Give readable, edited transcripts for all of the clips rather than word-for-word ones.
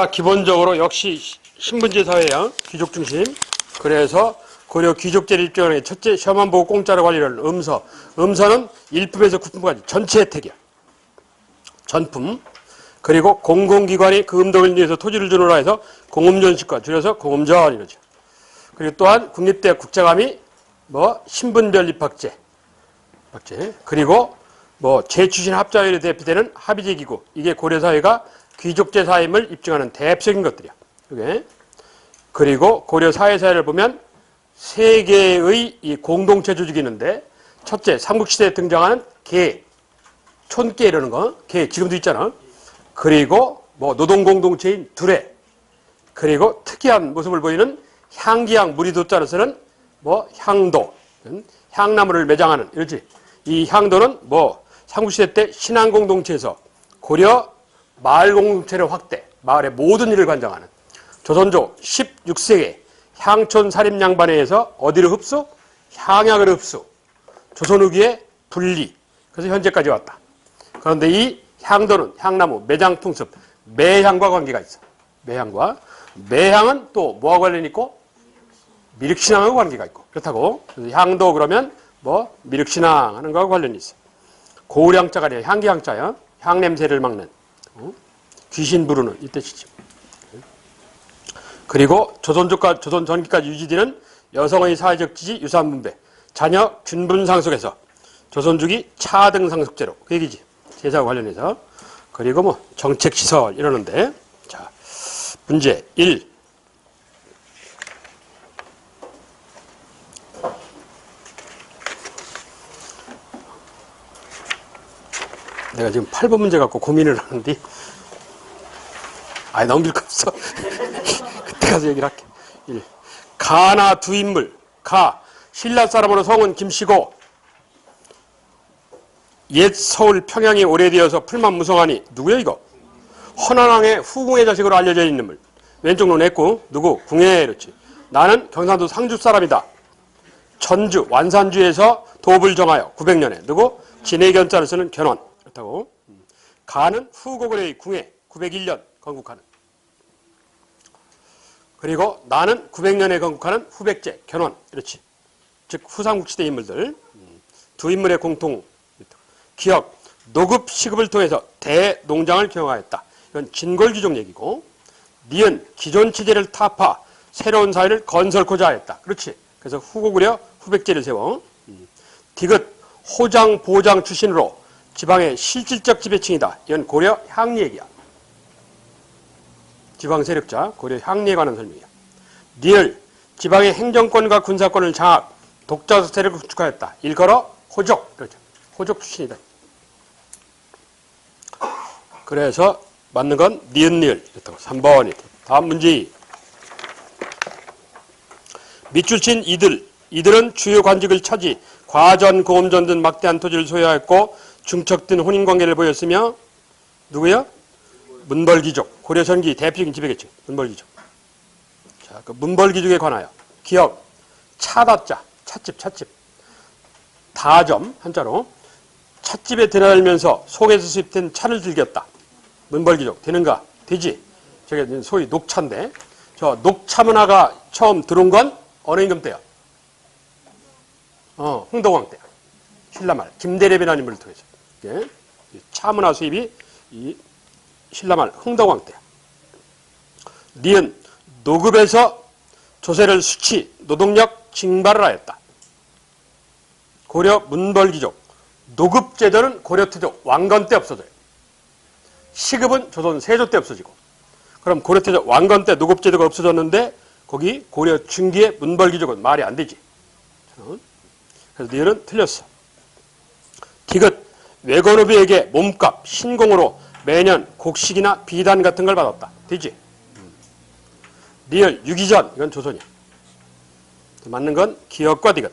고려사회가 기본적으로 역시 신분제 사회야. 귀족 중심. 그래서 고려 귀족제를 입증하는 게 첫째, 시험만 보고 공짜로 관리하는 음서. 음서는 1품에서 9품까지 전체 혜택이야. 전품. 그리고 공공기관이 그 음덕을 위해서 토지를 주노라 해서 공음전식과 줄여서 공음전 이러죠. 그리고 또한 국립대학 국자감이 신분별 입학제. 그리고 재추신 합자율에 대표되는 합의제기구. 이게 고려사회가 귀족제 사임을 입증하는 대표적인 것들이야. 이게. 그리고 고려 사회사를 보면 세 개의 이 공동체 조직이 있는데, 첫째, 삼국시대에 등장하는 계, 촌계 이러는 거, 계 지금도 있잖아. 그리고 노동공동체인 두례, 그리고 특이한 모습을 보이는 향기향 무리도자를 쓰는 향도, 향나무를 매장하는, 이렇지. 이 향도는 삼국시대 때 신앙공동체에서 고려 마을공동체를 확대, 마을의 모든 일을 관장하는 조선조 16세기 향촌 사립양반에 의해서 어디를 흡수? 향약을 흡수. 조선 후기에 분리. 그래서 현재까지 왔다. 그런데 이 향도는 향나무, 매장풍습, 매향과 관계가 있어. 매향과. 매향은 또 뭐와 관련이 있고? 미륵신앙하고 관계가 있고. 그렇다고. 그래서 향도 그러면 미륵신앙 하는 거와 관련이 있어. 고량자가 아니라 향기향자야. 향냄새를 막는. 귀신 부르는 이 뜻이지. 그리고 조선 전기까지 유지되는 여성의 사회적 지지, 유산 분배, 자녀 균분 상속에서 조선주기 차등 상속제로 그 얘기지. 제사와 관련해서. 그리고 정책시설 이러는데, 자, 문제 1. 내가 지금 8번 문제 갖고 고민을 하는데, 넘길 거 없어. 그때 가서 얘기를 할게. 1. 가나 두 인물. 가. 신라 사람으로 성은 김씨고, 옛 서울 평양이 오래되어서 풀만무성하니, 누구야 이거? 헌안왕의 후궁의 자식으로 알려져 있는 인물. 왼쪽 눈 했고, 누구? 궁예, 그렇지. 나는 경상도 상주 사람이다. 전주, 완산주에서 도읍을 정하여 900년에. 누구? 진해견자를 쓰는 견훤. 그렇다고. 가는 후고구려의 궁예, 901년 건국하는. 그리고 나는 900년에 건국하는 후백제, 견훤. 그렇지. 즉, 후삼국시대 인물들. 두 인물의 공통. 기억, 노급, 시급을 통해서 대농장을 경영하였다. 이건 진골귀족 얘기고. 니은, 기존 체제를 타파, 새로운 사회를 건설코자 하였다. 그렇지. 그래서 후고구려, 후백제를 세워. 디귿, 호장, 보장 출신으로 지방의 실질적 지배층이다. 이건 고려 향리 얘기야. 지방 세력자, 고려 향리에 관한 설명이야. 니을, 지방의 행정권과 군사권을 장악, 독자 세력을 구축하였다. 일컬어 호족. 그렇죠. 호족 출신이다. 그래서 맞는 건 니은, 니을. 이렇다고. 3번이. 다음 문제 2. 밑줄친 이들은 주요 관직을 차지, 과전, 고음전 등 막대한 토지를 소유하였고 중척된 혼인관계를 보였으며, 누구야? 문벌귀족. 고려 전기 대표적인 지배계층. 문벌귀족. 자, 그 문벌귀족에 관하여 기억, 차다자, 찻집. 다점, 한자로. 찻집에 들어가면서 속에서 수입된 차를 즐겼다. 문벌귀족. 되는가? 되지. 저게 소위 녹차인데, 저 녹차 문화가 처음 들어온 건 어느 임금 때야? 흥덕왕 때. 신라말. 김대립이라는 인물을 통해서. 예? 차 문화 수입이 이 신라말 흥덕왕 때야. 니은, 노급에서 조세를 수치, 노동력 징발을 하였다. 고려 문벌귀족. 노급제도는 고려 태조 왕건 때 없어져요. 시급은 조선 세조 때 없어지고. 그럼 고려 태조 왕건 때 노급제도가 없어졌는데 거기 고려 중기의 문벌귀족은 말이 안 되지. 그래서 니은은 틀렸어. 디귿, 외건우비에게 몸값, 신공으로 매년 곡식이나 비단 같은 걸 받았다. 되지? 리을, 유기전, 이건 조선이야. 맞는 건 기억과 디귿.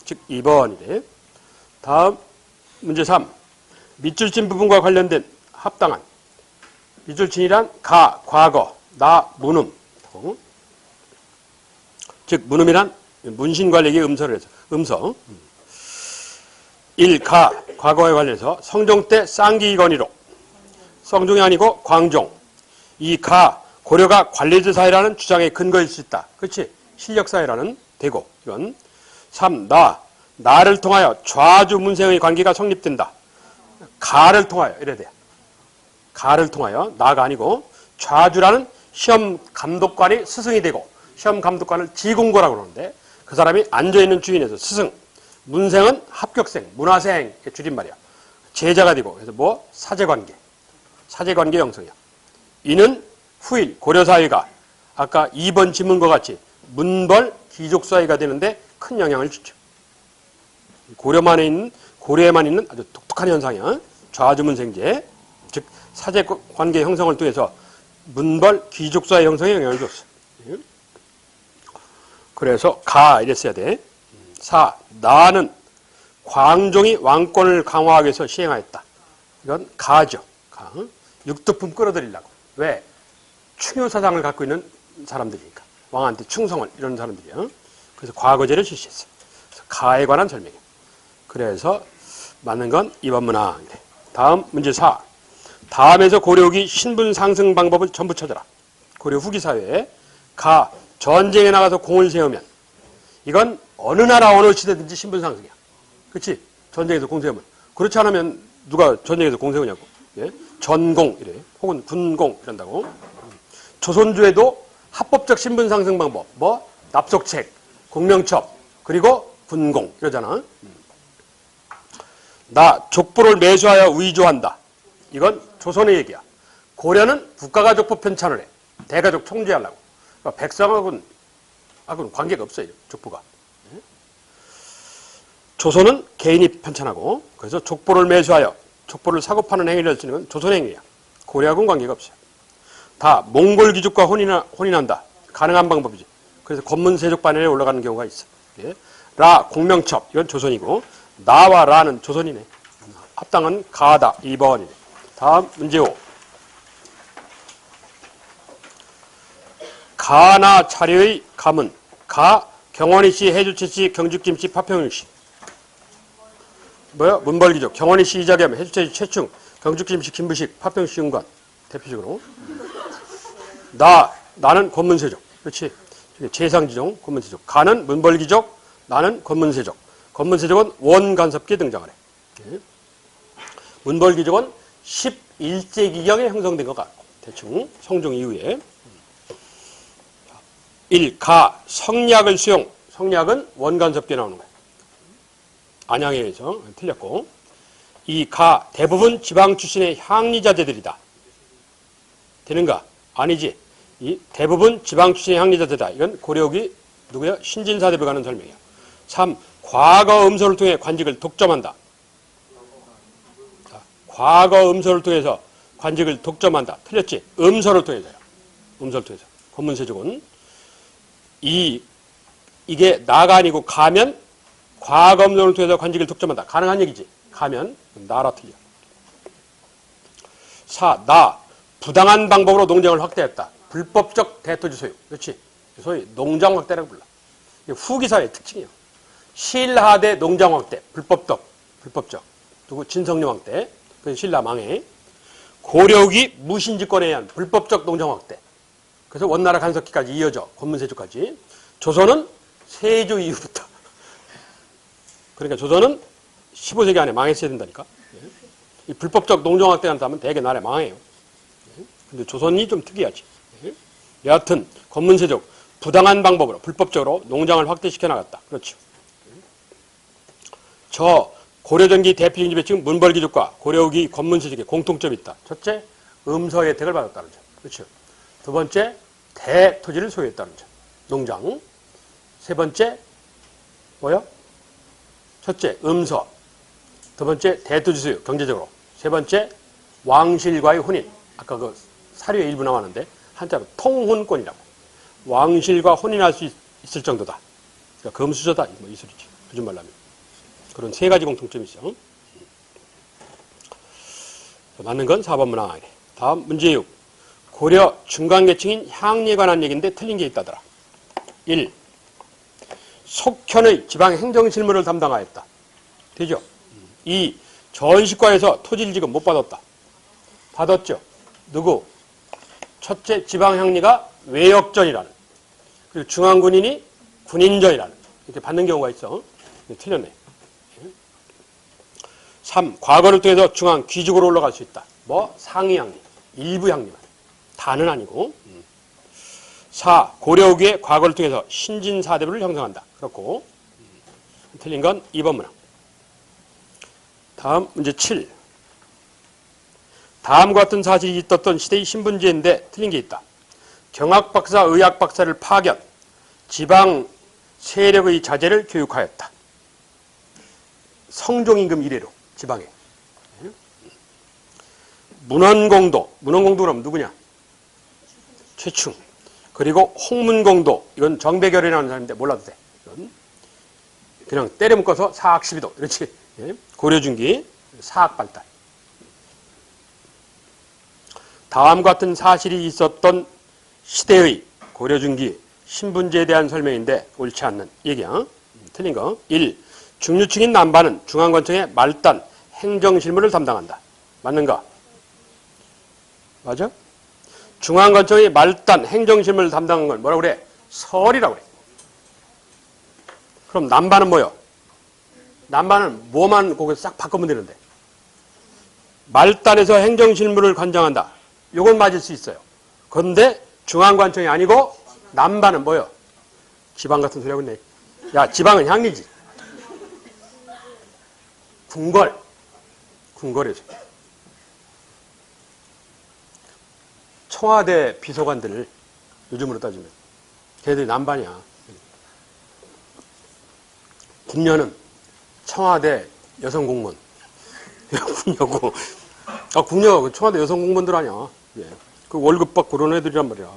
즉 2번이래. 다음 문제 3. 밑줄친 부분과 관련된 합당한. 밑줄친이란 가, 과거, 나, 문음. 즉 문음이란 문신관리의 음서를 해서 음서. 1. 가, 과거에 관련해서 성종 때 쌍기건의로. 성종이 아니고 광종. 이 가, 고려가 관리제 사회라는 주장의 근거일 수 있다. 그렇지? 실력 사회라는 되고, 이건. 3. 나를 통하여 좌주 문생의 관계가 성립된다. 가를 통하여, 이래야 돼. 가를 통하여, 나가 아니고, 좌주라는 시험 감독관이 스승이 되고, 시험 감독관을 지공고라고 그러는데, 그 사람이 앉아있는 주인에서 스승, 문생은 합격생, 문화생의 줄임말이야. 제자가 되고, 그래서 뭐? 사제관계. 사제관계 형성이야. 이는 후일 고려사회가 아까 2번 지문과 같이 문벌 귀족사회가 되는데 큰 영향을 주죠. 고려에만 있는 아주 독특한 현상이야. 좌주문생제, 즉 사제관계 형성을 통해서 문벌 귀족사회 형성에 영향을 줬어. 그래서 가 이랬어야 돼. 4. 나는 광종이 왕권을 강화하기 위해서 시행하였다. 이건 가죠. 가. 육두품 끌어들이려고. 왜? 충효사상을 갖고 있는 사람들이니까. 왕한테 충성을 이런 사람들이야. 그래서 과거제를 실시했어. 그래서 가에 관한 설명이야. 그래서 맞는 건 2번 문항. 다음 문제 4. 다음에서 고려 후기 신분 상승 방법을 전부 찾아라. 고려 후기 사회에 가 전쟁에 나가서 공을 세우면 이건 어느 나라 어느 시대든지 신분 상승이야. 그렇지? 전쟁에서 공 세우면. 그렇지 않으면 누가 전쟁에서 공 세우냐고. 예? 전공 이래. 혹은 군공 이런다고. 조선조에도 합법적 신분 상승 방법. 뭐? 납속책, 공명첩, 그리고 군공 이러잖아. 나 족보를 매수하여 위조한다. 이건 조선의 얘기야. 고려는 국가가족법 편찬을 해. 대가족 통제하려고. 그러니까 백성하고는 관계가 없어요. 족보가. 조선은 개인이 편찬하고 그래서 족보를 매수하여 족보를 사고 파는 행위를 할 수 있는 건 조선의 행위야. 고려하고는 관계가 없어요. 다 몽골 귀족과 혼인한다. 가능한 방법이지. 그래서 권문세족 반열에 올라가는 경우가 있어. 예. 라 공명첩 이건 조선이고 나와 라는 조선이네. 합당은 가다 2번이네. 다음 문제 5. 가나 차례의 가문 가 경원이씨, 해주채씨, 경주김씨, 파평윤씨. 뭐야? 문벌귀족. 경원이씨, 이자겸, 해주채씨, 최충, 경주김씨, 김부식, 파평윤씨, 윤관. 대표적으로. 나는 권문세족. 그렇지? 재상지종, 권문세족. 가는 문벌귀족, 나는 권문세족. 권문세족은 원간섭기에 등장하네. 문벌귀족은 11세기경에 형성된 것 같고 대충 성종 이후에 1. 가 성략을 수용. 성략은 원간섭기에 나오는 거야. 안양에 의해서 틀렸고 2. 가 대부분 지방 출신의 향리자제들이다. 되는가? 아니지. 이 대부분 지방 출신의 향리자제다. 이건 고려기 누구야? 신진사대부가 하는 설명이야. 3. 과거 음소를 통해 관직을 독점한다. 자, 과거 음소를 통해서 관직을 독점한다. 틀렸지? 음소를 통해서요. 음소를 통해서. 권문세족은 이게 나가 아니고 가면 과거 음소를 통해서 관직을 독점한다. 가능한 얘기지. 가면 나라 틀려. 4. 나 부당한 방법으로 농장을 확대했다. 불법적 대토지 소유. 그렇지? 소위 농장 확대라고 불러. 후기사회의 특징이에요. 신라대 농장 확대. 불법적. 누구? 진성령 확대. 그건 신라 망해. 고려기 무신집권에 의한 불법적 농장 확대. 그래서 원나라 간섭기까지 이어져. 권문세족까지. 조선은 세조 이후부터. 그러니까 조선은 15세기 안에 망했어야 된다니까. 이 불법적 농장 확대한 다음은 대개 나라에 망해요. 근데 조선이 좀 특이하지. 여하튼 권문세족 부당한 방법으로 불법적으로 농장을 확대시켜 나갔다. 그렇죠. 저 고려전기 대표적인 집에 지금 문벌귀족과 고려후기 권문세족의 공통점이 있다. 첫째, 음서 혜택을 받았다는 점. 그렇죠. 두 번째, 대토지를 소유했다는 점. 농장. 세 번째, 뭐요? 첫째, 음서. 두 번째, 대토지 소유, 경제적으로. 세 번째, 왕실과의 혼인. 아까 그 사료에 일부 나왔는데 한자로 통혼권이라고. 왕실과 혼인할 수 있을 정도다. 그러니까 금수저다. 뭐 이 소리지. 요즘 말로 하면. 그런 세 가지 공통점이 있어. 맞는 건 4번 문항이네. 다음 문제 6. 고려 중간계층인 향리에 관한 얘기인데 틀린 게 있다더라. 1. 속현의 지방 행정실무를 담당하였다. 되죠? 2. 전시과에서 토지를 지금 못 받았다. 받았죠? 누구? 첫째, 지방형리가 외역전이라는. 그리고 중앙군인이 군인전이라는. 이렇게 받는 경우가 있어. 틀렸네. 3. 과거를 통해서 중앙 귀족으로 올라갈 수 있다. 뭐? 상위양리, 일부양리만. 다는 아니고. 4. 고려 후기에 과거를 통해서 신진사대부를 형성한다. 그렇고. 틀린 건 2번 문항. 다음 문제 7. 다음과 같은 사실이 있었던 시대의 신분제인데 틀린 게 있다. 경학박사, 의학박사를 파견, 지방 세력의 자제를 교육하였다. 성종임금 이래로 지방에. 문헌공도, 문헌공도 그럼 누구냐? 최충. 그리고 홍문공도, 이건 정배결이라는 사람인데 몰라도 돼. 이건 그냥 때려 묶어서 사학 12도. 그렇지. 고려중기 사학발달. 다음과 같은 사실이 있었던 시대의 고려중기 신분제에 대한 설명인데 옳지 않는 얘기야. 틀린 거. 1. 중류층인 남반은 중앙관청의 말단 행정실무를 담당한다. 맞는가? 맞아? 중앙관청의 말단 행정실무를 담당한 건 뭐라고 그래? 설이라고 그래. 그럼 남반은 뭐요? 남반은 뭐만 거기서 싹 바꾸면 되는데. 말단에서 행정실무를 관장한다. 이건 맞을 수 있어요. 그런데 중앙관청이 아니고 남반은 뭐요? 지방 같은 소리 하고 있네. 야, 지방은 향리지. 궁궐. 궁궐에서. 청와대 비서관들 요즘으로 따지면 걔들이 남반이야. 궁녀는 청와대 여성 공무원. 궁녀고. 아, 궁녀가 청와대 여성 공무원들 아니야. 예. 그 월급 받고 그런 애들이란 말이야.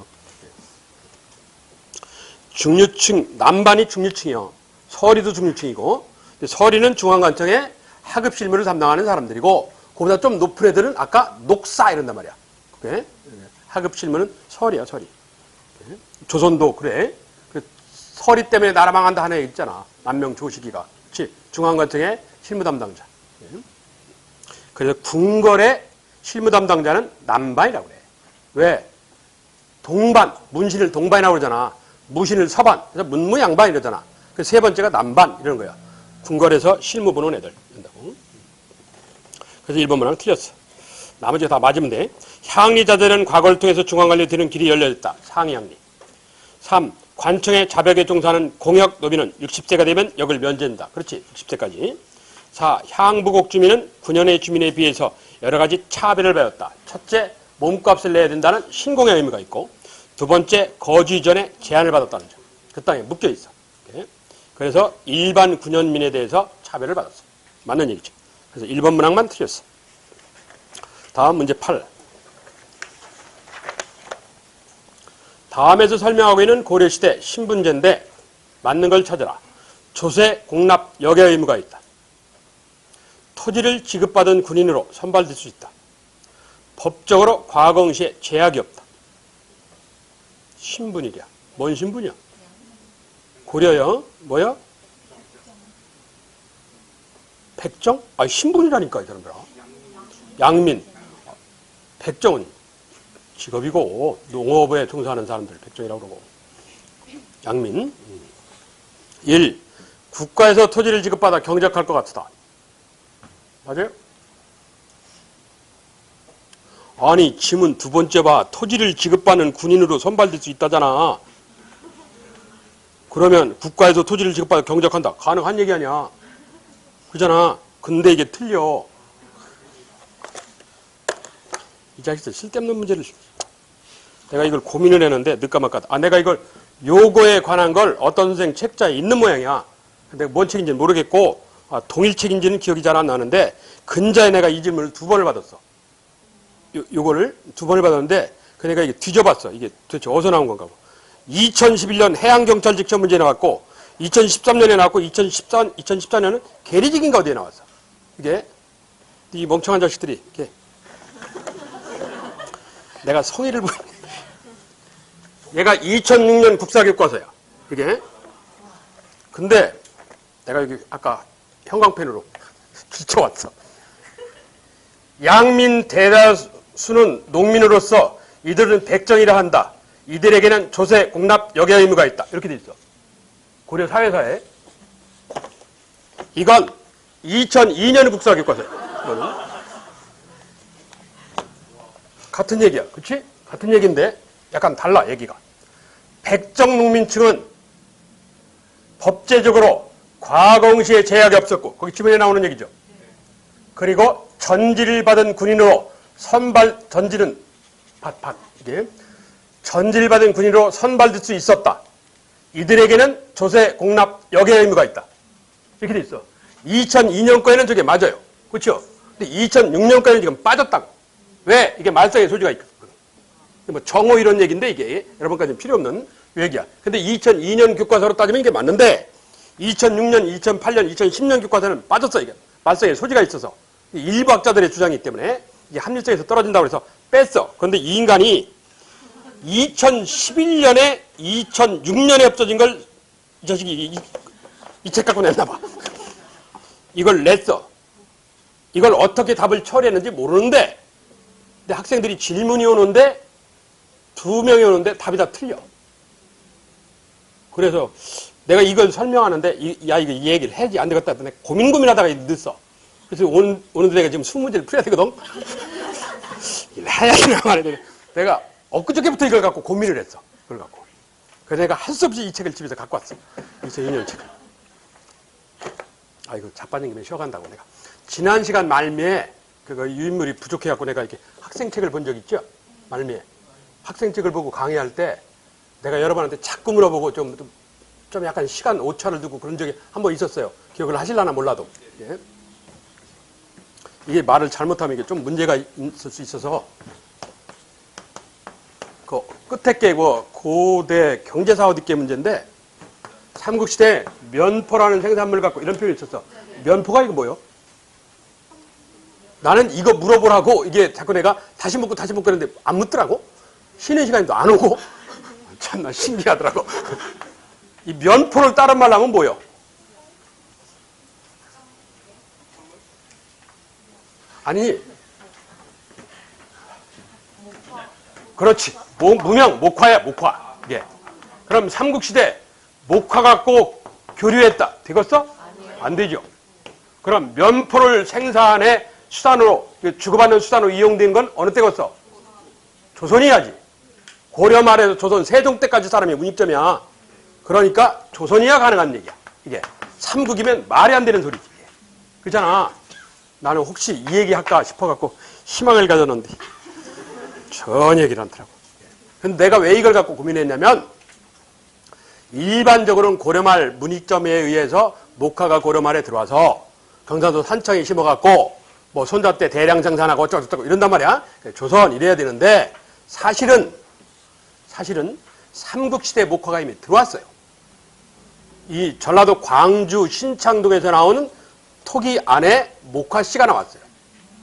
중류층, 남반이 중류층이요. 서리도 중류층이고, 서리는 중앙관청의 하급 실무를 담당하는 사람들이고, 그보다 좀 높은 애들은 아까 녹사 이런단 말이야. 그게 하급 실무는 설이야, 설이. 조선도 그래. 그 설이 때문에 나라 망한다 하는 애 있잖아. 남명 조식이가. 그렇지? 중앙관청의 실무 담당자. 그래서 궁궐의 실무 담당자는 남반이라고 그래. 왜? 동반, 문신을 동반이라고 그러잖아. 무신을 서반, 그래서 문무양반 이러잖아. 그래서 세 번째가 남반 이러는 거야. 궁궐에서 실무 보는 애들. 이런다고. 그래서 1번 문항 틀렸어. 나머지가 다 맞으면 돼. 향리자들은 과거를 통해서 중앙관리에 드는 길이 열려있다. 상향리. 3. 관청의 자벽에 종사하는 공역 노비는 60세가 되면 역을 면제한다. 그렇지. 60세까지. 4. 향부곡 주민은 9년의 주민에 비해서 여러 가지 차별을 받았다. 첫째, 몸값을 내야 된다는 신공의 의무가 있고, 두 번째, 거주 이전에 제한을 받았다는 점. 그 땅에 묶여 있어. 그래서 일반 9년민에 대해서 차별을 받았어. 맞는 얘기죠. 그래서 1번 문항만 틀렸어. 다음 문제 8. 다음에서 설명하고 있는 고려시대 신분제인데 맞는 걸 찾아라. 조세, 공납, 역의 의무가 있다. 토지를 지급받은 군인으로 선발될 수 있다. 법적으로 과거응시에 제약이 없다. 신분이랴. 뭔 신분이야? 고려요? 뭐야? 백정? 아니 신분이라니까 이 사람들아. 양민. 백정은 직업이고 농업에 종사하는 사람들 백정이라고 그러고. 양민. 1. 국가에서 토지를 지급받아 경작할 것 같다. 맞아요? 아니 지문 두 번째 봐. 토지를 지급받는 군인으로 선발될 수 있다잖아. 그러면 국가에서 토지를 지급받아 경작한다. 가능한 얘기 아니야. 그잖아. 근데 이게 틀려. 이 자식들 쓸데없는 문제를. 내가 이걸 고민을 했는데 늦까마까. 내가 이걸 요거에 관한 걸 어떤 선생 책자에 있는 모양이야. 근데 뭔 책인지는 모르겠고 동일 책인지는 기억이 잘 안 나는데 근자에 내가 이 질문을 2번을 받았어. 요거를 2번을 받았는데 내가 이게 뒤져봤어. 이게 도대체 어디서 나온 건가 봐. 2011년 해양경찰직 시험 문제에 나왔고 2013년에 나왔고 2014년은 계리직인가 어디에 나왔어. 이게 이 멍청한 자식들이 이렇게 내가 성의를 보여. 얘가 2006년 국사교과서야. 이게. 근데 내가 여기 아까 형광펜으로 비춰왔어. 양민 대다수는 농민으로서 이들은 백정이라 한다. 이들에게는 조세, 공납, 역의 의무가 있다. 이렇게 돼 있어. 고려 사회사에. 이건 2002년 국사교과서예요. 같은 얘기야. 그치? 같은 얘기인데 약간 달라, 얘기가. 백정 농민층은 법제적으로 과거응시에 제약이 없었고, 거기 지문에 나오는 얘기죠. 그리고 전지를 받은 군인으로 전지는 이게 전지를 받은 군인으로 선발될 수 있었다. 이들에게는 조세, 공납, 역의 의무가 있다. 이렇게 돼 있어. 2002년 거에는 저게 맞아요. 그렇죠? 근데 2006년 거에는 지금 빠졌다고. 왜? 이게 말썽의 소지가 있거든. 뭐 정오 이런 얘기인데 이게 여러분까지는 필요 없는 얘기야. 근데 2002년 교과서로 따지면 이게 맞는데 2006년, 2008년, 2010년 교과서는 빠졌어. 이게 말썽의 소지가 있어서. 일부 학자들의 주장이기 때문에 이게 합리성에서 떨어진다고 해서 뺐어. 그런데 이 인간이 2011년에 2006년에 없어진 걸 이 자식이 이 책 갖고 냈나 봐. 이걸 냈어. 이걸 어떻게 답을 처리했는지 모르는데 근데 학생들이 질문이 오는데 2명이 오는데 답이 다 틀려. 그래서 내가 이걸 설명하는데 이거 이 얘기를 해야지 안 되겠다 했더니 고민하다가 늦어. 그래서 오늘도 내가 지금 20문제를 풀어야 되거든. 이걸 해야 되나 말이야. 내가 엊그저께부터 이걸 갖고 고민을 했어. 그걸 갖고. 그래서 내가 할 수 없이 이 책을 집에서 갖고 왔어. 2002년 책을. 이거 자빠진 김에 쉬어간다고 내가. 지난 시간 말미에 그거 유인물이 부족해갖고 내가 이렇게 학생책을 본 적 있죠? 말미에. 학생책을 보고 강의할 때 내가 여러분한테 자꾸 물어보고 좀 약간 시간 오차를 두고 그런 적이 한 번 있었어요. 기억을 하실라나 몰라도. 예. 이게 말을 잘못하면 이게 좀 문제가 있을 수 있어서 그 끝에 게 고대 경제사업입계 문제인데 삼국시대 면포라는 생산물을 갖고 이런 표현이 있었어. 면포가 이거 뭐요? 나는 이거 물어보라고 이게 자꾸 내가 다시 묻고 그랬는데 안 묻더라고. 쉬는 시간에도 안 오고. 참나 신기하더라고. 이 면포를 다른 말로 하면 뭐요? 아니 그렇지. 무명, 목화야, 목화. 예. 그럼 삼국시대 목화 갖고 교류했다. 되겠어? 안 되죠. 그럼 면포를 생산해 수단으로, 주고받는 수단으로 이용된 건 어느 때겠어? 조선이야지. 고려 말에서 조선 세종 때까지 사람이 문익점이야. 그러니까 조선이야 가능한 얘기야. 이게 삼국이면 말이 안 되는 소리지. 그렇잖아. 나는 혹시 이 얘기 할까 싶어갖고 희망을 가졌는데 전혀 얘기를 않더라고. 근데 내가 왜 이걸 갖고 고민했냐면 일반적으로는 고려말 문익점에 의해서 목화가 고려말에 들어와서 경상도 산청에 심어갖고 뭐 손자 때 대량 생산하고 어쩌고저쩌고 이런단 말이야. 조선 이래야 되는데 사실은 삼국시대 목화가 이미 들어왔어요. 이 전라도 광주 신창동에서 나오는 토기 안에 목화씨가 나왔어요.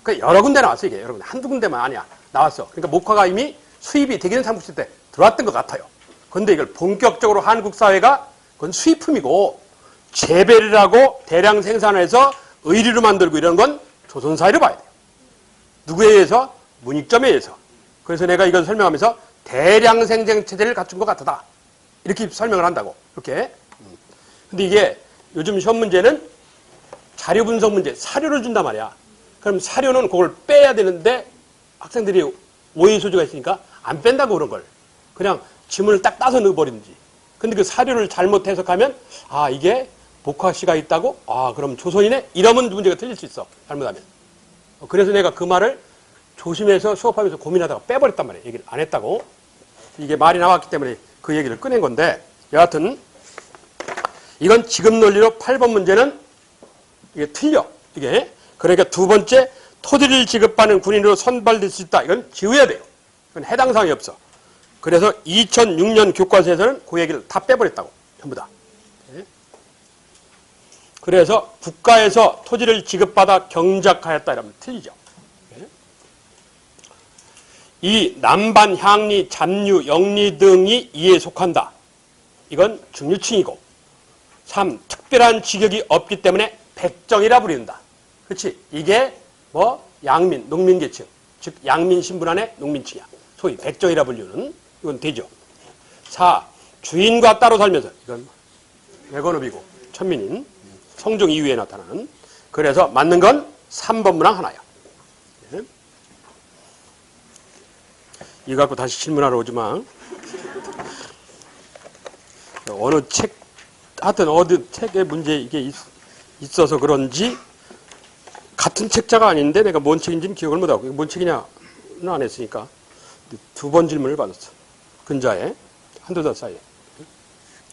그러니까 여러 군데 나왔어요. 이게 여러분 한두 군데만 아니야. 나왔어. 그러니까 목화가 이미 수입이 되기는 삼국시대 때 들어왔던 것 같아요. 그런데 이걸 본격적으로 한국 사회가 그건 수입품이고 재배를 하고 대량 생산해서 의류로 만들고 이런 건 조선 사회로 봐야 돼요. 누구에 의해서? 문익점에 의해서. 그래서 내가 이걸 설명하면서 대량 생산 체제를 갖춘 것 같다. 이렇게 설명을 한다고. 이렇게. 근데 이게 요즘 시험 문제는 자료 분석 문제, 사료를 준단 말이야. 그럼 사료는 그걸 빼야 되는데 학생들이 오해 소지가 있으니까 안 뺀다고 그런 걸. 그냥 지문을 딱 따서 넣어버리는지. 근데 그 사료를 잘못 해석하면 이게 목화씨가 있다고? 그럼 조선이네? 이러면 문제가 틀릴 수 있어. 잘못하면. 그래서 내가 그 말을 조심해서 수업하면서 고민하다가 빼버렸단 말이야. 얘기를 안 했다고. 이게 말이 나왔기 때문에 그 얘기를 꺼낸 건데 여하튼 이건 지금 논리로 8번 문제는 이게 틀려. 이게. 그러니까 두 번째 토지를 지급받는 군인으로 선발될 수 있다. 이건 지워야 돼요. 이건 해당 사항이 없어. 그래서 2006년 교과서에서는 그 얘기를 다 빼버렸다고. 전부 다. 그래서 국가에서 토지를 지급받아 경작하였다 이러면 틀리죠. 이 남반, 향리, 잡류, 영리 등이 이에 속한다. 이건 중류층이고 3. 특별한 직역이 없기 때문에 백정이라 부른다. 그렇지? 이게 뭐 양민, 농민계층, 즉 양민 신분 안에 농민층이야. 소위 백정이라 불리는 이건 되죠. 4. 주인과 따로 살면서 이건 외건업이고 천민인 성종 이후에 나타나는 그래서 맞는 건 3번 문항 하나야. 네. 이거 갖고 다시 질문하러 오지만 어느 책 하여튼 어디 책에 문제 이게 있어서 그런지 같은 책자가 아닌데 내가 뭔 책인지는 기억을 못하고 뭔 책이냐는 안 했으니까 2번 질문을 받았어. 근자에 한두 달 사이에.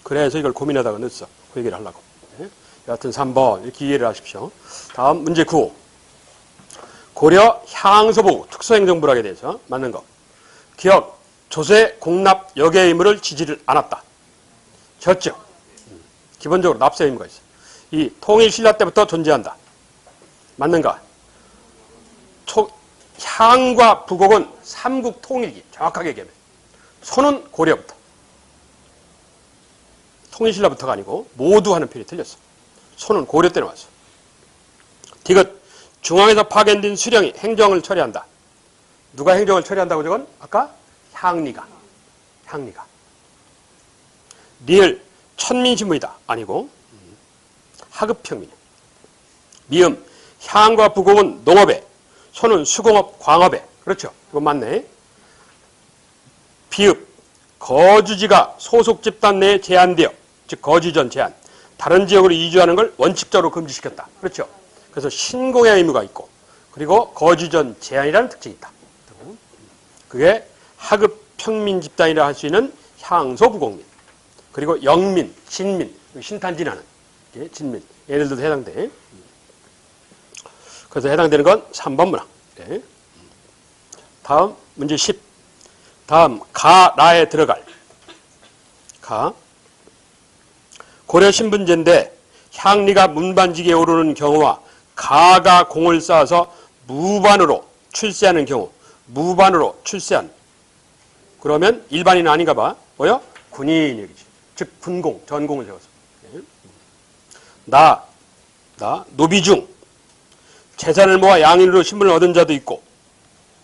그래서 이걸 고민하다가 넣었어. 그 얘기를 하려고. 네. 여하튼 3번 이렇게 이해를 하십시오. 다음 문제 9. 고려 향서부 특수행정부락에 대해서 맞는 거. 기억 조세 공납 역의 의무를 지지를 않았다. 졌죠. 기본적으로 납세 의무가 있어. 이 통일 신라 때부터 존재한다. 맞는가? 향과 부곡은 삼국 통일기 정확하게 얘기하면 손은 고려부터. 통일 신라부터가 아니고 모두 하는 편이 틀렸어. 손은 고려 때 나왔어. 디귿 중앙에서 파견된 수령이 행정을 처리한다. 누가 행정을 처리한다고 저건? 아까 향리가. 리을 천민신문이다. 아니고 하급평민이야. 미음 향과 부곡은 농업에 손은 수공업 광업에. 그렇죠. 이건 맞네. 비읍 거주지가 소속 집단 내에 제한되어 즉 거주 전 제한 다른 지역으로 이주하는 걸 원칙적으로 금지시켰다. 그렇죠. 그래서 신공의 의무가 있고 그리고 거주 전 제한이라는 특징이 있다. 그게 하급 평민 집단이라 할 수 있는 향소부곡민 그리고 영민, 진민, 신탄진하는 진민 얘네들도 해당돼. 그래서 해당되는 건 3번 문항. 네. 다음 문제 10. 다음 가라에 들어갈 가 고려 신분제인데 향리가 문반직에 오르는 경우와 가가 공을 쌓아서 무반으로 출세하는 경우 무반으로 출세한 그러면 일반인은 아닌가 봐. 뭐요? 군인 얘기지. 즉 군공, 전공을 세워서. 나 노비 중 재산을 모아 양인으로 신분을 얻은 자도 있고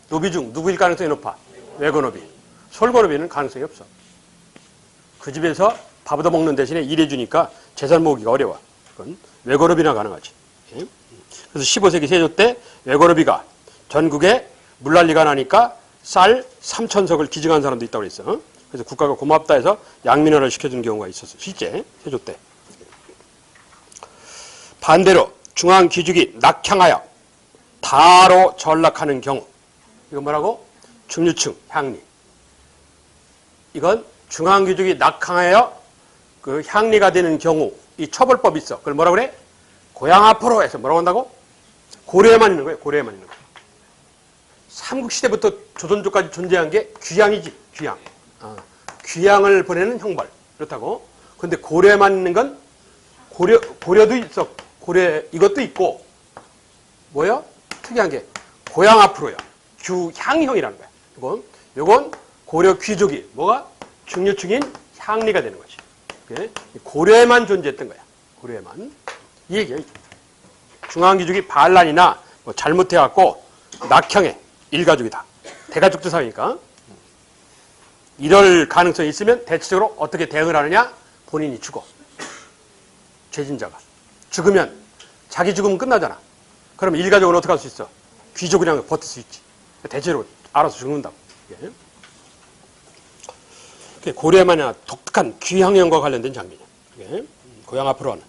노비 중 누구일 가능성이 높아? 외건업이. 솔건업이는 가능성이 없어. 그 집에서 밥 얻어먹는 대신에 일해주니까 재산 모으기가 어려워. 그건 외건업이나 가능하지. 그래서 15세기 세조 때 외건업이가 전국에 물난리가 나니까 쌀 3,000석을 기증한 사람도 있다고 그랬어. 그래서 국가가 고맙다 해서 양민화를 시켜주는 경우가 있었어. 실제 세조 때. 반대로 중앙귀족이 낙향하여 다로 전락하는 경우 이건 뭐라고? 중류층, 향리. 이건 중앙귀족이 낙향하여 그 향리가 되는 경우 이 처벌법이 있어. 그걸 뭐라고 그래? 고향 앞으로 해서 뭐라고 한다고? 고려에만 있는 거예요. 고려에만 있는 거예요. 삼국시대부터 조선조까지 존재한 게 귀양이지. 귀양. 귀양을 보내는 형벌. 그렇다고. 근데 고려에만 있는 건 고려도 있어. 고려 이것도 있고 뭐야? 특이한 게 고향 앞으로요. 규향형이라는 거야. 이건 고려 귀족이 뭐가? 중류층인 향리가 되는 거지. 고려에만 존재했던 거야. 고려에만. 이 얘기야. 중앙귀족이 반란이나 뭐 잘못해갖고 낙형의 일가족이다. 대가족들 사회니까. 이럴 가능성이 있으면 대체적으로 어떻게 대응을 하느냐? 본인이 죽어. 죄진자가. 죽으면 자기 죽으면 끝나잖아. 그럼 일가족은 어떻게 할 수 있어? 귀족이랑 버틸 수 있지. 대체로 알아서 죽는다고. 고려에만 독특한 귀향형과 관련된 장면이야. 고향 앞으로 하는.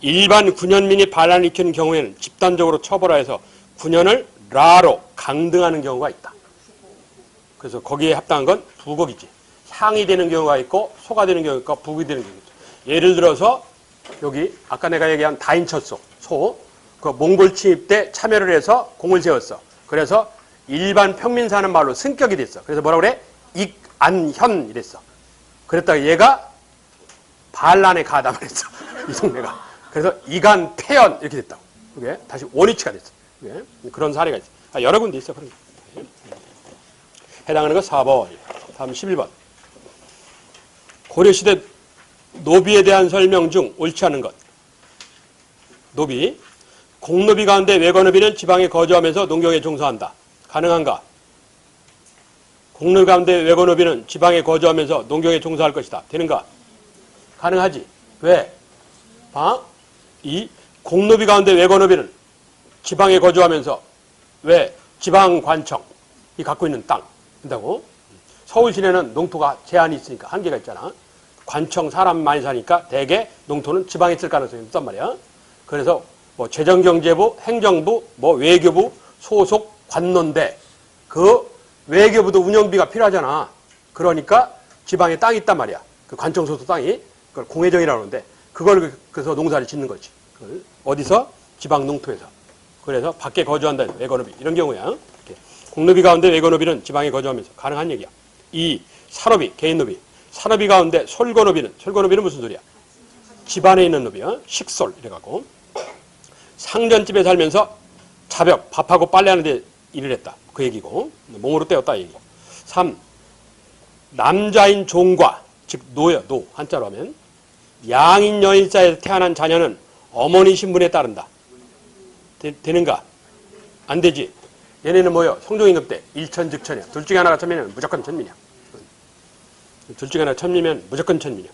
일반 군현민이 반란을 일으키는 경우에는 집단적으로 처벌하여서 군현을 라로 강등하는 경우가 있다. 그래서 거기에 합당한 건 부곡이지. 향이 되는 경우가 있고 소가 되는 경우가 있고 부곡이 되는 경우가 있죠. 예를 들어서 여기 아까 내가 얘기한 다인처소 소, 그 몽골 침입 때 참여를 해서 공을 세웠어. 그래서 일반 평민 사는 말로 승격이 됐어. 그래서 뭐라고 그래? 익안현 이랬어. 그랬다가 얘가 반란에 가담을 했어. 이 동네가. 그래서 이간폐연 이렇게 됐다고. 그게 다시 원위치가 됐어. 그게 그런 사례가 있어. 여러 군데 있어. 그런 게. 해당하는 거 4번. 다음 11번. 고려시대 노비에 대한 설명 중 옳지 않은 것. 노비. 공노비 가운데 외건노비는 지방에 거주하면서 농경에 종사한다. 가능한가? 공노비 가운데 외거노비는 지방에 거주하면서 농경에 종사할 것이다. 되는가? 가능하지. 왜? 이 공노비 가운데 외거노비는 지방에 거주하면서 왜? 지방관청이 갖고 있는 땅. 된다고? 서울 시내는 농토가 제한이 있으니까 한계가 있잖아. 관청 사람 많이 사니까 대개 농토는 지방에 있을 가능성이 높단 말이야. 그래서 뭐 재정경제부, 행정부, 뭐 외교부 소속 관노인데 그 외교부도 운영비가 필요하잖아. 그러니까 지방에 땅이 있단 말이야. 그 관청 소속 땅이 그걸 공회정이라고 하는데 그걸 그래서 농사를 짓는 거지. 그걸 어디서? 지방 농토에서. 그래서 밖에 거주한다는 외거노비 이런 경우야. 이렇게. 공노비 가운데 외거노비는 지방에 거주하면서 가능한 얘기야. 이 산업이 개인노비. 산업이 가운데 솔거노비는 무슨 소리야? 집안에 있는 노비야. 식솔 이래갖고 상전집에 살면서 자벽 밥하고 빨래하는데 일을 했다. 그 얘기고 몸으로 떼었다 얘기. 3. 남자인 종과 즉 노여 노 한자로 하면 양인 여인사에서 태어난 자녀는 어머니 신분에 따른다. 되는가? 안 되지. 얘네는 뭐요? 성종임금 때 일천즉천이야. 둘 중에 하나가 천민이면 무조건 천민이야. 둘 중에 하나가 천민이면 무조건 천민이야.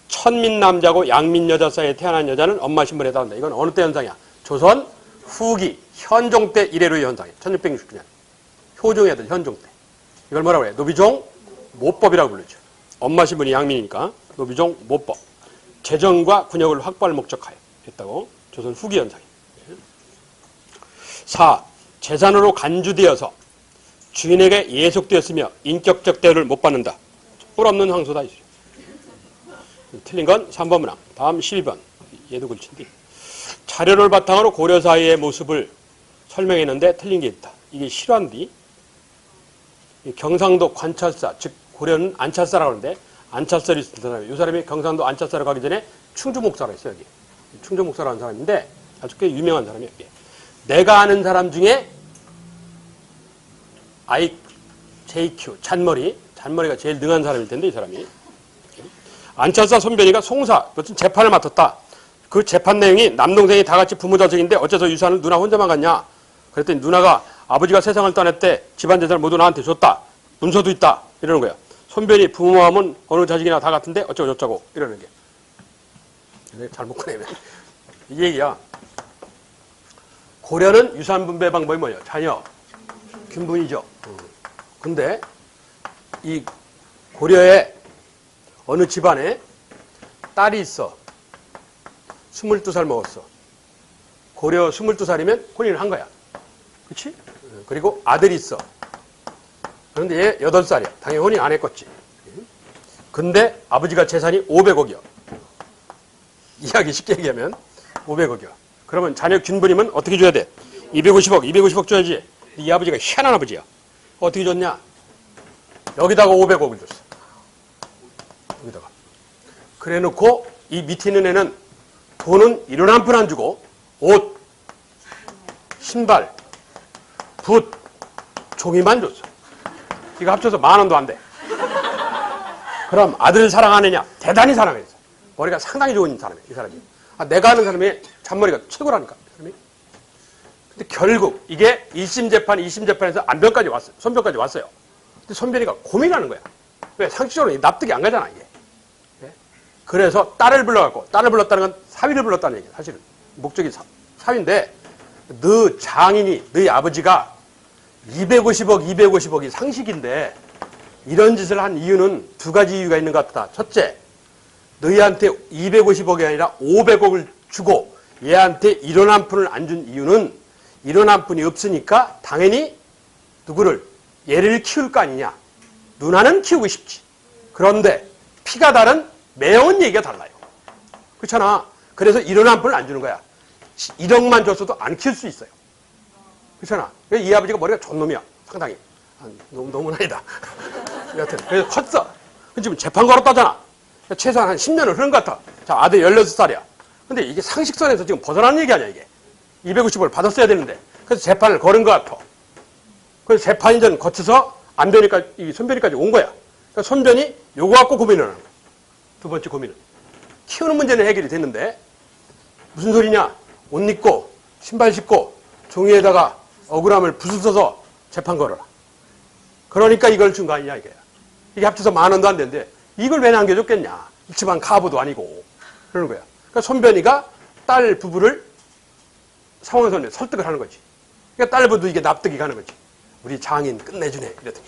천민 남자고 양민 여자 사이에 태어난 여자는 엄마 신분에 따른다. 이건 어느 때 현상이야? 조선 후기 현종 때 이래로의 현상이야. 1669년. 효종애들 현종 때. 이걸 뭐라고 해? 노비종 모법이라고 부르죠. 엄마 신분이 양민이니까 노비종 모법. 재정과 군역을 확보할 목적하에 했다고. 조선 후기 현상이야. 4. 재산으로 간주되어서 주인에게 예속되었으며 인격적 대우를 못 받는다. 뿔 없는 황소다. 이 소리. 틀린 건 3번 문항. 다음 12번. 얘도 글씨인데. 자료를 바탕으로 고려 사회의 모습을 설명했는데 틀린 게 있다. 이게 실화인데 경상도 관찰사, 즉 고려는 안찰사라고 하는데 안찰사를 쓴 사람이에요. 이 사람이 경상도 안찰사로 가기 전에 충주 목사가 있어요. 여기. 충주 목사라는 사람인데 아주 꽤 유명한 사람이에요. 내가 아는 사람 중에 JQ 잔머리가 제일 능한 사람일 텐데 이 사람이 안찰사 손변이가 송사 무슨 재판을 맡았다. 그 재판 내용이 남동생이 다 같이 부모 자식인데 어째서 유산을 누나 혼자만 갖냐. 그랬더니 누나가 아버지가 세상을 떠났대 집안 재산을 모두 나한테 줬다. 문서도 있다. 이러는 거야. 손변이 부모하면 어느 자식이나 다 같은데 어쩌고 저쩌고 이러는 게. 잘못 꺼내면 이 얘기야. 고려는 유산 분배 방법이 뭐냐? 자녀, 균분이죠. 근데 이 고려에 어느 집안에 딸이 있어. 22살 먹었어. 고려 22살이면 혼인을 한 거야. 그렇지? 그리고 아들이 있어. 그런데 얘 8살이야. 당연히 혼인 안 했겠지. 근데 아버지가 재산이 500억이야. 이야기 쉽게 얘기하면 500억이야. 그러면 자녀 균분이면 어떻게 줘야 돼? 250억 줘야지. 이 아버지가 희한한 아버지야. 어떻게 줬냐? 여기다가 500억을 줬어. 여기다가. 그래 놓고 이 밑에 있는 애는 돈은 1원 한 푼 안 주고 옷, 신발, 붓, 종이만 줬어. 이거 합쳐서 10,000원도 안 돼. 그럼 아들을 사랑하느냐? 대단히 사랑했어. 머리가 상당히 좋은 사람이야. 이 사람이. 내가 아는 사람이 잔머리가 최고라니까. 이 사람이. 근데 결국 이게 1심 재판, 2심 재판에서 안변까지 왔어요. 손변까지 왔어요. 근데 손변이가 고민하는 거야. 왜? 상식적으로 납득이 안 가잖아, 이게. 네? 그래서 딸을 불러갖고, 딸을 불렀다는 건 사위를 불렀다는 얘기야, 사실은. 목적이 사위인데, 너 장인이, 너희 아버지가 250억이 상식인데, 이런 짓을 한 이유는 2가지 이유가 있는 것 같다. 첫째, 너희한테 250억이 아니라 500억을 주고, 얘한테 1원 한 푼을 안 준 이유는 1원 한 푼이 없으니까 당연히 누구를? 얘를 키울 거 아니냐. 누나는 키우고 싶지. 그런데 피가 다른 매형은 얘기가 달라요. 그렇잖아. 그래서 1원 한 푼을 안 주는 거야. 1억만 줬어도 안 키울 수 있어요. 그렇잖아. 이 아버지가 머리가 좋은 놈이야. 상당히. 너무 나이다. 여하튼 그래서 컸어. 지금 재판 걸었다잖아. 최소한 한 10년을 흐른 것 같아. 자, 아들 16살이야. 근데 이게 상식선에서 지금 벗어나는 얘기 아니야, 이게. 250억을 받았어야 되는데. 그래서 재판을 걸은 것 같아. 그래서 재판인전 거쳐서 안변이까지, 이 손변이까지 온 거야. 그러니까 손변이 요거 갖고 고민을 하는 거야. 두 번째 고민은. 키우는 문제는 해결이 됐는데, 무슨 소리냐? 옷 입고, 신발 신고, 종이에다가 억울함을 붓을 써서 재판 걸어라. 그러니까 이걸 준 거 아니냐 이게. 이게 합쳐서 10,000원도 안 되는데 이걸 왜 남겨줬겠냐. 일치만 카보도 아니고 그러는 거야. 그러니까 손변이가 딸 부부를 상원선에 설득을 하는 거지. 그러니까 딸 부부도 이게 납득이 가는 거지. 우리 장인 끝내주네 이랬더니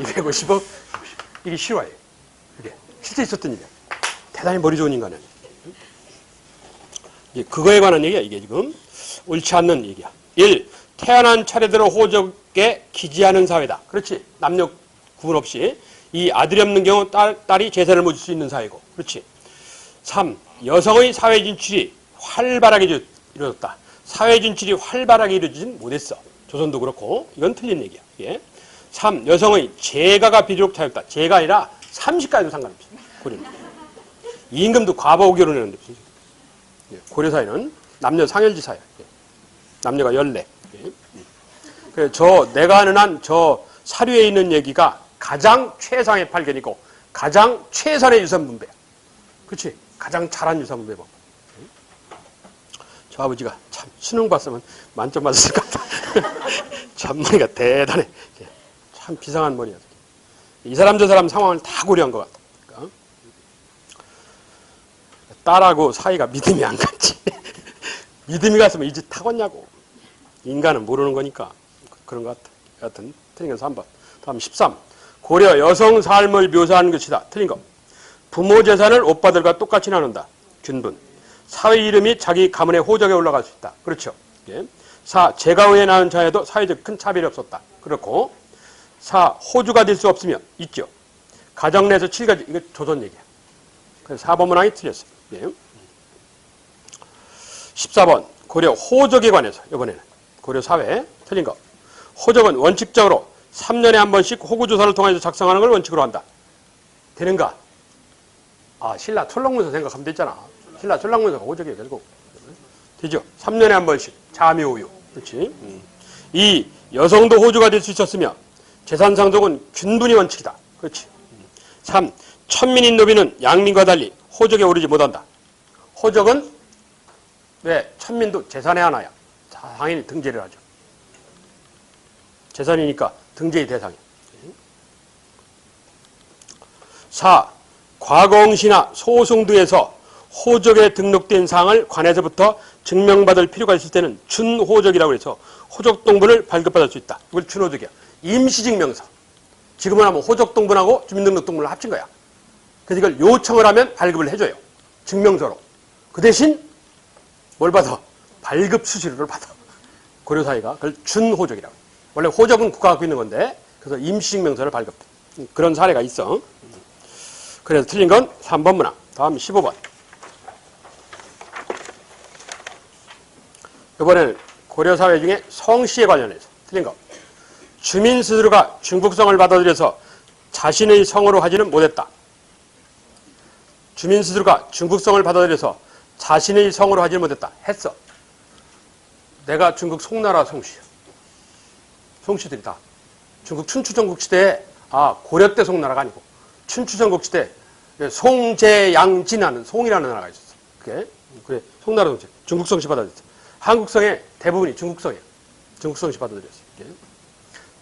250억 이게 실화예요. 이게 실제 있었던 일이야. 대단히 머리 좋은 인간이야. 그거에 관한 얘기야 이게 지금. 옳지 않는 얘기야. 1. 태어난 차례대로 호적에 기지하는 사회다. 그렇지. 남녀 구분 없이. 이 아들이 없는 경우 딸이 재산을 모실 수 있는 사회고. 그렇지. 3. 여성의 사회 진출이 활발하게 이루어졌다. 사회 진출이 활발하게 이루어지진 못했어. 조선도 그렇고. 이건 틀린 얘기야. 예. 3. 여성의 재가가 비교적 자유롭다. 재가 아니라 30가지도 상관없어. 고려는. 임금도 과거 결혼했는데. 고려 사회는 남녀 상열지 사회야. 남녀가 14. 그래서 내가 아는 한 저 사료에 있는 얘기가 가장 최상의 발견이고 가장 최선의 유산분배야. 그렇지? 가장 잘한 유산분배법. 저 아버지가 참 수능 봤으면 만점 맞았을 것 같아. 전머리가 대단해. 참 비상한 머리야. 이 사람 저 사람 상황을 다 고려한 것 같아. 그러니까 딸하고 사이가 믿음이 안 갔지. 믿음이 갔으면 이 짓 하겠냐고. 인간은 모르는 거니까 그런 것 같아. 여하튼 틀린 건 3번. 다음 13. 고려 여성 삶을 묘사하는 것이다. 틀린 거. 부모 재산을 오빠들과 똑같이 나눈다. 균분. 사회 이름이 자기 가문의 호적에 올라갈 수 있다. 그렇죠. 4. 제가 후에 낳은 자에도 사회적 큰 차별이 없었다. 그렇고. 4. 호주가 될 수 없으면 있죠. 가정 내에서 7가지. 이거 조선 얘기야. 그래서 4번 문항이 틀렸어요. 14번. 고려 호적에 관해서 이번에는 고려 사회 틀린 거. 호적은 원칙적으로 3년에 한 번씩 호구조사를 통해서 작성하는 걸 원칙으로 한다. 되는가? 신라 철록문서 생각하면 됐잖아. 신라 철록문서가 호적이에요. 결국. 되죠? 3년에 한 번씩 자묘우유. 그렇지? 이 여성도 호주가 될 수 있었으며 재산 상속은 균분이 원칙이다. 그렇지? 3. 천민인 노비는 양민과 달리 호적에 오르지 못한다. 호적은 왜? 천민도 재산의 하나야. 당연히 등재를 하죠. 재산이니까 등재의 대상이야. 4. 과거응시나 소송 등에서 호적에 등록된 사항을 관에서부터 증명받을 필요가 있을 때는 준호적이라고 해서 호적동본을 발급받을 수 있다. 이걸 준호적이야. 임시증명서. 지금은 하면 호적동본하고 주민등록동본을 합친 거야. 그래서 이걸 요청을 하면 발급을 해줘요. 증명서로. 그 대신 뭘 받아? 발급 수수료를 받아. 고려사회가 그걸 준호적이라고 해요. 원래 호적은 국가가 갖고 있는 건데 그래서 임시증명서를 발급해. 그런 사례가 있어. 그래서 틀린 건 3번 문항. 다음 15번. 이번에는 고려사회 중에 성씨에 관련해서 틀린 거. 주민 스스로가 중국성을 받아들여서 자신의 성으로 하지는 못했다. 주민 스스로가 중국성을 받아들여서 자신의 성으로 하지는 못했다. 했어. 내가 중국 송나라 송씨야. 송씨들이 다. 중국 춘추전국시대에 고려 때 송나라가 아니고 춘추전국시대 송제양진하는 송이라는 나라가 있었어. 그래 송나라 송씨. 중국성씨 받아들였어. 한국성의 대부분이 중국성이야. 중국성씨 받아들였어.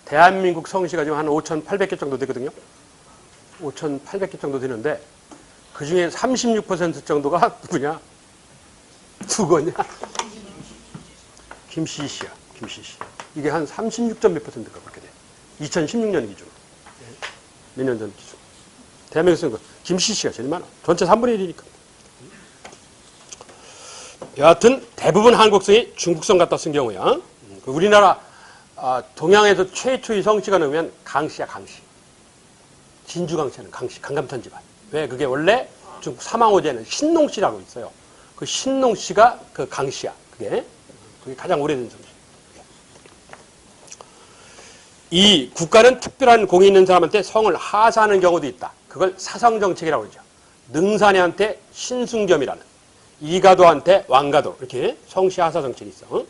대한민국 성씨가 지금 한 5,800개 정도 되거든요. 5,800개 정도 되는데 그 중에 36% 정도가 누구냐? 누구냐? 김씨 씨야. 김씨 씨. 이게 한 36점 몇 %가 그렇게 돼. 2016년 기준. 몇 년 전 기준. 대한민국에서는 김씨 씨가 제일 많아. 전체 3분의 1이니까. 여하튼 대부분 한국성이 중국성 갖다 쓴 경우야. 우리나라 동양에서 최초의 성씨가 나오면 강씨야. 강씨. 진주 강씨는 강씨. 강감탄 집안. 왜? 그게 원래 중국 사망호제는 신농씨라고 있어요. 그 신농씨가 그 강씨야. 그게 가장 오래된 성씨. 이 국가는 특별한 공이 있는 사람한테 성을 하사하는 경우도 있다. 그걸 사성정책이라고 그러죠. 능사녀한테 신승겸이라는, 이가도한테 왕가도, 이렇게 성씨 하사 정책이 있어.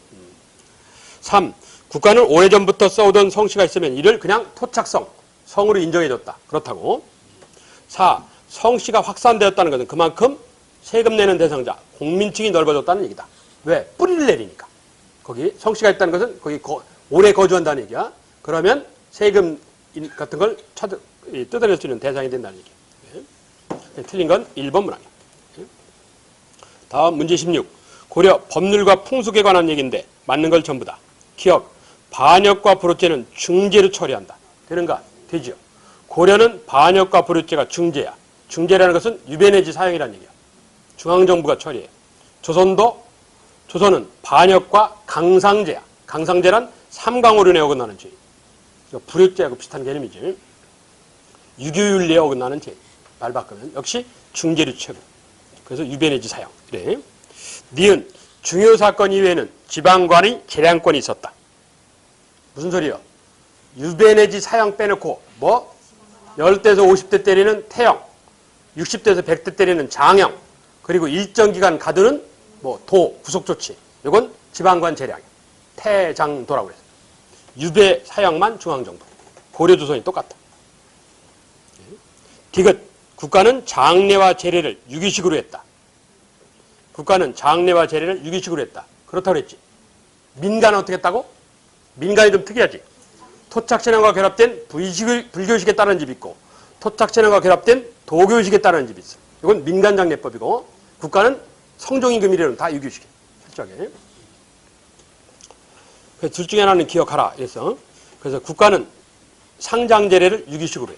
3. 국가는 오래전부터 써오던 성씨가 있으면 이를 그냥 토착성, 성으로 인정해줬다. 그렇다고. 4. 성씨가 확산되었다는 것은 그만큼 세금 내는 대상자, 공민층이 넓어졌다는 얘기다. 왜? 뿌리를 내리니까. 거기 성씨가 있다는 것은 거기 오래 거주한다는 얘기야. 그러면 세금 같은 걸 뜯어낼 수 있는 대상이 된다는 얘기예요. 예. 틀린 건 1번 문항이에요. 예. 다음 문제 16. 고려 법률과 풍속에 관한 얘기인데 맞는 걸 전부 다. 기억. 반역과 불효죄는 중죄로 처리한다. 되는가? 되죠. 고려는 반역과 불효죄가 중죄야. 중죄라는 것은 유배 내지 사형이라는 얘기야. 중앙정부가 처리해. 조선은 반역과 강상죄야. 강상죄란 삼강오륜에 어긋나는 죄. 불효죄하고 비슷한 개념이지. 유교윤리에 어긋나는 죄. 말 바꾸면 역시 중죄로 처리. 그래서 유배 내지 사형. 그래. 니은 중요 사건 이외에는 지방관이 재량권이 있었다. 무슨 소리요? 유배 내지 사형 빼놓고 뭐 10대에서 50대 때리는 태형, 60대에서 100대 때리는 장형, 그리고 일정 기간 가두는 뭐 구속조치. 이건 지방관 재량이에요. 태장도라고 그래서. 유배 사형만 중앙정부. 고려조선이 똑같다. 디귿. 국가는 장례와 제례를 유기식으로 했다. 국가는 장례와 제례를 유기식으로 했다. 그렇다고 그랬지. 민간은 어떻게 했다고? 민간이 좀 특이하지. 토착신앙과 결합된 불교식에 따르는 집이 있고 토착신앙과 결합된 도교식에 따르는 집이 있어. 이건 민간장례법이고 국가는 성종임금이래는 다 유교식이야. 실적에. 그래서 둘 중에 하나는 기억하라. 이랬어. 그래서 국가는 상장제례를 유기식으로 해.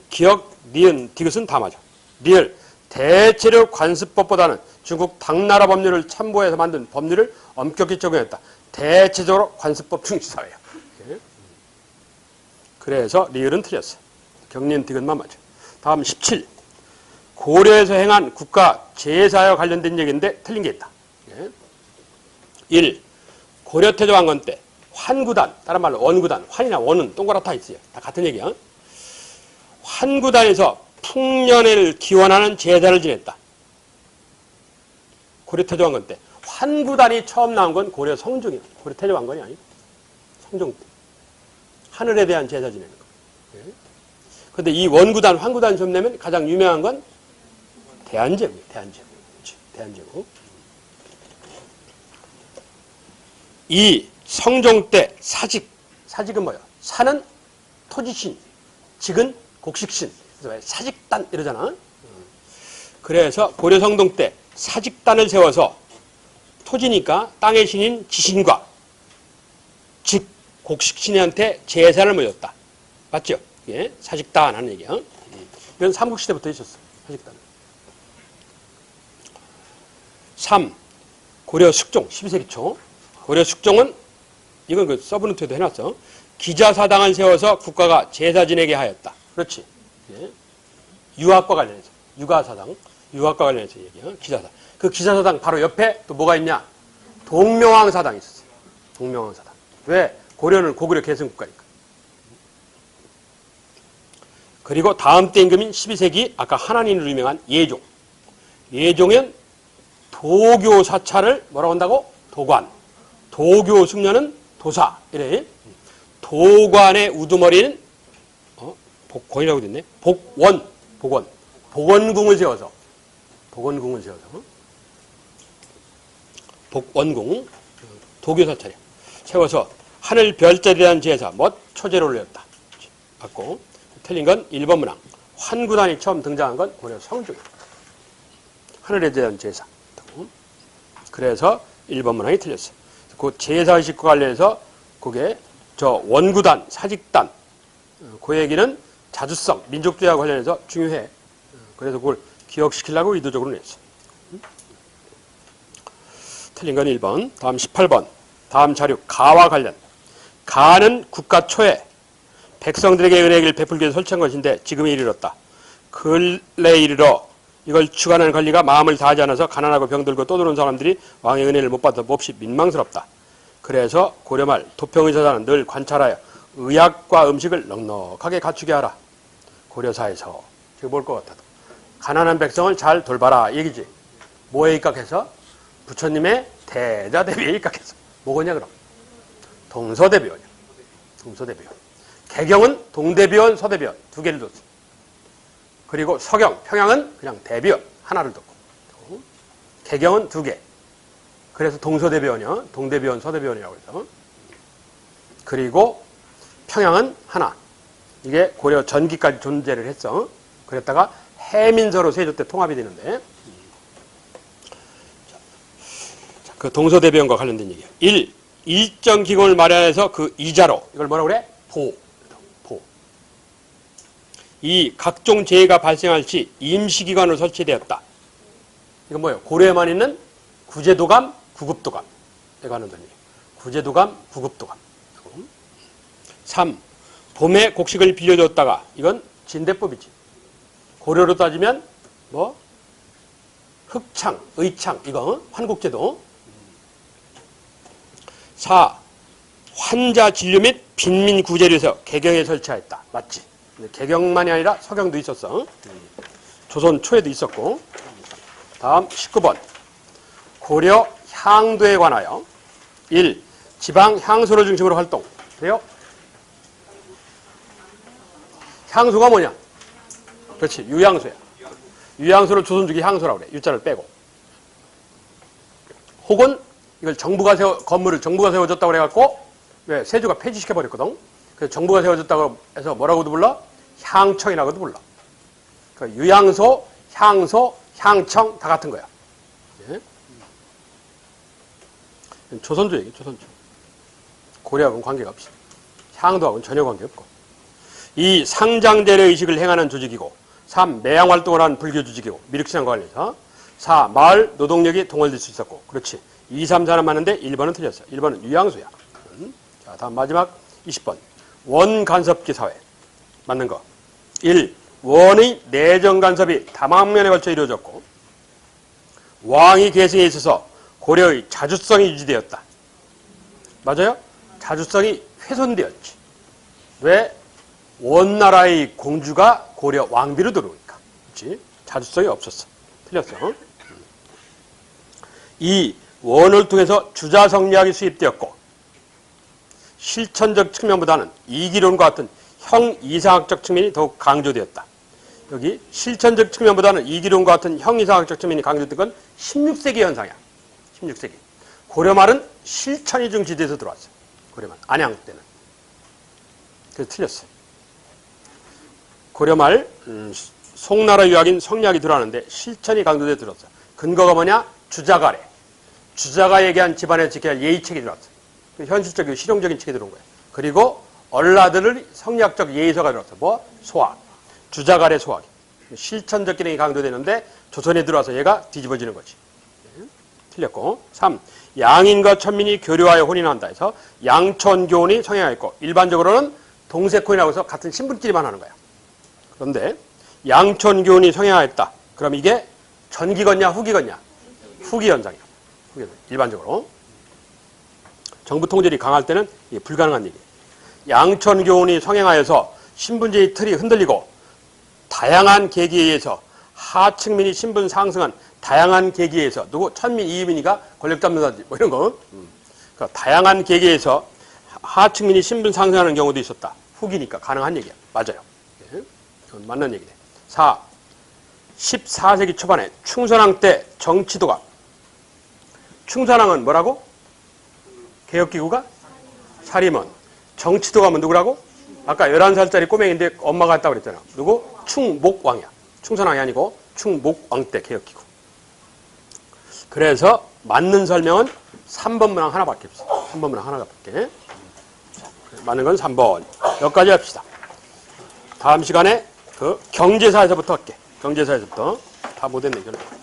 기억, 니은, 디귿은 다 맞아. 리을. 대체로 관습법보다는 중국 당나라 법률을 참고해서 만든 법률을 엄격히 적용했다. 대체적으로 관습법 중시사회야. 그래서 리을은 틀렸어. 경리는 디귿만 맞아. 다음 17. 고려에서 행한 국가 제사와 관련된 얘기인데 틀린 게 있다. 1. 고려태조왕건 때 환구단, 다른 말로 원구단, 환이나 원은 동그랗다 있어요. 다 같은 얘기야. 환구단에서 풍년회를 기원하는 제사를 지냈다. 고려태조왕건 때. 환구단이 처음 나온 건 고려 성종이야. 고려태조왕건이 아니고 성종 때. 하늘에 대한 제사 지내는 거. 그런데 이 원구단, 환구단 좀 내면 가장 유명한 건 대한제국이에요. 대한제국. 그렇지. 대한제국. 2. 성종 때 사직. 사직은 뭐야? 사는 토지신, 직은 곡식신. 그래서 사직단 이러잖아. 그래서 고려 성종 때 사직단을 세워서 토지니까 땅의 신인 지신과 직 곡식신한테 제사를 모였다. 맞죠? 예, 사직단 하는 얘기야. 이건 삼국시대부터 있었어. 사직단. 3. 고려 숙종 12세기 초. 고려 숙종은 이건 그 서브노트에도 해놨어. 기자사당을 세워서 국가가 제사 지내게 하였다. 그렇지. 예. 유학과 관련해서. 유가사당. 유학과 관련해서 얘기야. 기자사당. 그 기자사당 바로 옆에 또 뭐가 있냐? 동명왕사당이 있었어요. 동명왕사당. 왜? 고려는 고구려 계승국가니까. 그리고 다음 때 임금인 12세기 아까 하나님으로 유명한 예종. 예종은 도교 사찰을 뭐라고 한다고? 도관. 도교 승려는 도사. 이래. 도관의 우두머리는 복원이라고 됐네. 복원. 복원궁을 세워서. 복원궁을 세워서. 복원궁. 도교 사찰이야. 세워서 하늘 별자리라는 제사, 초제를 올렸다. 맞고. 틀린 건 1번 문항. 환구단이 처음 등장한 건 고려 성종이야. 하늘에 대한 제사. 그래서 1번 문항이 틀렸어. 그 제사의식과 관련해서 그게 저 원구단, 사직단, 그 얘기는 자주성, 민족주의와 관련해서 중요해. 그래서 그걸 기억시키려고 의도적으로 냈어. 틀린 건 1번. 다음 18번. 다음 자료 가와 관련. 가는 국가 초에 백성들에게 은혜를 베풀기 위해 설치한 것인데 지금에 이르렀다. 근래 이르러 이걸 주관하는 관리가 마음을 다하지 않아서 가난하고 병들고 떠도는 사람들이 왕의 은혜를 못 받아 몹시 민망스럽다. 그래서 고려말 도평의사단은 늘 관찰하여 의약과 음식을 넉넉하게 갖추게 하라. 고려사에서 지금 볼 것 같아도 가난한 백성을 잘 돌봐라 얘기지. 뭐에 입각해서? 부처님의 대자대비에 입각해서. 뭐거냐 그럼? 동서대비원이야. 동서대비원. 개경은 동대비원, 서대비원 두 개를 뒀어. 그리고 서경, 평양은 그냥 대비원 하나를 뒀고. 개경은 두 개. 그래서 동서대비원이야. 동대비원, 서대비원이라고 해서. 그리고 평양은 하나. 이게 고려 전기까지 존재를 했어. 그랬다가 해민서로 세조 때 통합이 되는데, 그 동서대변과 관련된 얘기야. 1. 일정 기금을 마련해서 그 이자로, 이걸 뭐라고 그래? 보. 2. 각종 재해가 발생할 시 임시기관으로 설치되었다. 이건 뭐예요? 고려에만 있는 구제도감, 구급도감. 내가 하는 돈이에요. 구제도감, 구급도감. 3. 봄에 곡식을 빌려줬다가, 이건 진대법이지. 고려로 따지면 뭐 흑창, 의창, 이거 환국제도. 4. 환자 진료 및 빈민 구제를 위해서 개경에 설치하였다. 맞지? 개경만이 아니라 서경도 있었어. 조선 초에도 있었고. 다음 19번. 고려 향도에 관하여 1. 지방 향소를 중심으로 활동. 그래요? 향소가 뭐냐? 그렇지. 유향소야. 유향소를 조선주기 향소라고 그래. 유자를 빼고. 혹은 이걸 건물을 정부가 세워줬다고 그래갖고, 왜? 세조가 폐지시켜버렸거든. 그래서 정부가 세워줬다고 해서 뭐라고도 불러? 향청이라고도 불러. 그러니까 유향소, 향소, 향청 다 같은 거야. 예? 조선조 얘기, 조선조. 고려하고는 관계가 없어. 향도하고는 전혀 관계없고. 2. 상장대례 의식을 행하는 조직이고. 3. 매양활동을 하는 불교 조직이고. 미륵신앙과 관련해서. 4. 마을 노동력이 동원될 수 있었고. 그렇지. 2, 3, 4는 맞는데 1번은 틀렸어. 1번은 유향소야. 자, 다음 마지막 20번. 원간섭기 사회. 맞는 거. 1. 원의 내정 간섭이 다방면에 걸쳐 이루어졌고, 왕위 계승에 있어서 고려의 자주성이 유지되었다. 맞아요? 자주성이 훼손되었지. 왜? 원나라의 공주가 고려 왕비로 들어오니까. 그렇지? 자주성이 없었어. 틀렸어. 2. 원을 통해서 주자성리학이 수입되었고, 실천적 측면보다는 이기론과 같은 형이상학적 측면이 더욱 강조되었다. 여기 실천적 측면보다는 이기론과 같은 형이상학적 측면이 강조된 건 16세기 현상이야. 16세기. 고려말은 실천이 중시돼서 들어왔어. 고려말. 안양 때는. 그래서 틀렸어. 고려말 송나라 유학인 성리학이 들어왔는데 실천이 강조돼서 들어왔어. 근거가 뭐냐? 주자가래. 주자가 얘기한 집안에서 지켜야 할 예의책이 들어왔어. 현실적이고 실용적인 책이 들어온 거야. 그리고 얼라들을 성리학적 예의서가 들어왔어. 뭐? 소학. 주자가래 소학. 실천적 기능이 강조되는데 조선에 들어와서 얘가 뒤집어지는 거지. 틀렸고. 3. 양인과 천민이 교류하여 혼인한다 해서 양천교혼이 성행하였고, 일반적으로는 동색혼이라고 해서 같은 신분끼리만 하는 거야. 그런데 양천교혼이 성행하였다. 그럼 이게 전기건냐 후기건냐? 후기현상이야. 일반적으로. 정부 통제력이 강할 때는 이게 불가능한 얘기예요. 양천교혼이 성행하여서 신분제의 틀이 흔들리고 다양한 계기에 의해서 하층민이 신분 상승한 다양한 계기에 의해서 누구? 천민, 이민이가 권력 잡는다든지 뭐 이런 거. 그러니까 다양한 계기에서 하층민이 신분 상승하는 경우도 있었다. 후기니까 가능한 얘기야. 맞아요. 네. 그건 맞는 얘기네. 4. 14세기 초반에 충선왕 때 정치도가, 충선왕은 뭐라고? 개혁기구가? 사림원. 정치도감은 누구라고? 아까 11살짜리 꼬맹인데 엄마가 했다고 그랬잖아. 누구? 충목왕이야. 충선왕이 아니고 충목왕 때 개혁기구. 그래서 맞는 설명은 3번 문항 하나밖에 없어. 3번 문항 하나밖에. 맞는 건 3번. 여기까지 합시다. 다음 시간에 그 경제사에서부터 할게. 경제사에서부터. 다 못했네, 결국.